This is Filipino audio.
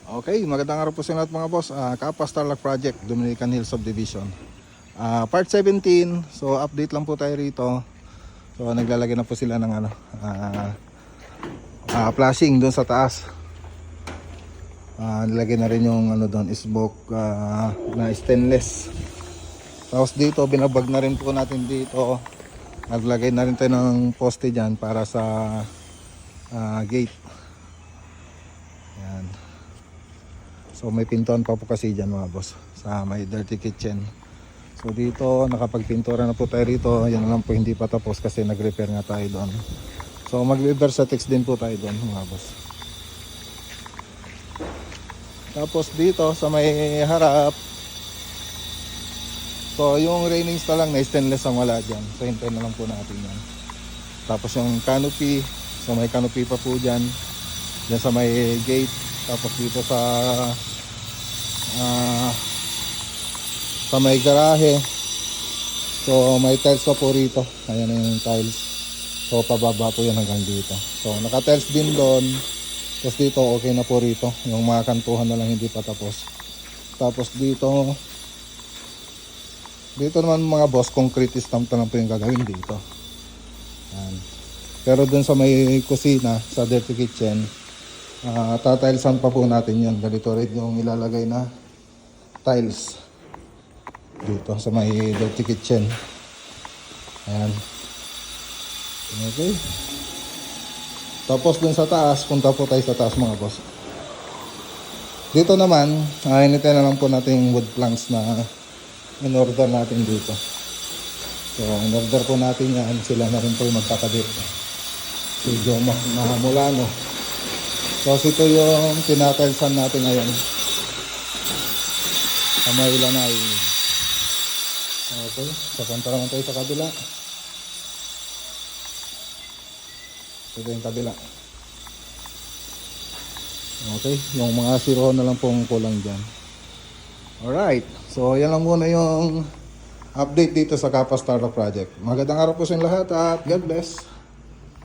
Okay, magandang araw po sa lahat mga boss. Kapa Starlock Project, Dominican Hills Subdivision. Part 17. So update lang po tayo rito. So naglalagay na po sila ng flashing doon sa taas. Nilagay na rin yung doon, isbok na stainless. Tapos dito binabag na rin po natin dito. Naglagay na rin tayo ng poste dyan para sa gate. Yan. So may pintuan pa po kasi dyan mga boss sa may dirty kitchen. So dito nakapagpintura na po tayo rito. Yan lang po hindi pa tapos kasi nag-repair nga tayo doon. So mag-Versatex din po tayo doon mga boss. Tapos dito sa may harap, so yung railings na lang na stainless ang wala dyan. So hintayin na lang po natin yan. Tapos yung canopy, so may canopy pa po dyan. Dyan sa may gate. Tapos dito sa may garahe, so may tiles pa po rito. Ayan na yung tiles. So pababa po yan hanggang dito. So naka tiles din doon. Tapos dito okay na po rito. Yung mga kantuhan na lang hindi pa tapos. Tapos dito naman mga boss, concrete stamp na lang po yung gagawin dito. Ayan. Pero dun sa may kusina, sa dirty kitchen, tatilesan pa po natin yan. Ganito rin yung ilalagay na tiles dito sa may dirty kitchen. Ayan. Okay. Tapos dun sa taas, punta po tayo sa taas mga boss. Dito naman, hinintay na lang po natin yung wood planks na in-order natin dito. So in-order po natin yan. Sila na rin po yung magkakabit. Si Joma na Mulano. So ito yung tinatilesan natin ngayon. Kamay lanay. Okay, so punta naman tayo sa kabila. Ito yung kabila. Okay, yung mga siro na lang pong kulang dyan. Alright, so yan lang muna yung update dito sa Kapa Starlock Project. Magandang araw po sa inyo lahat at God bless.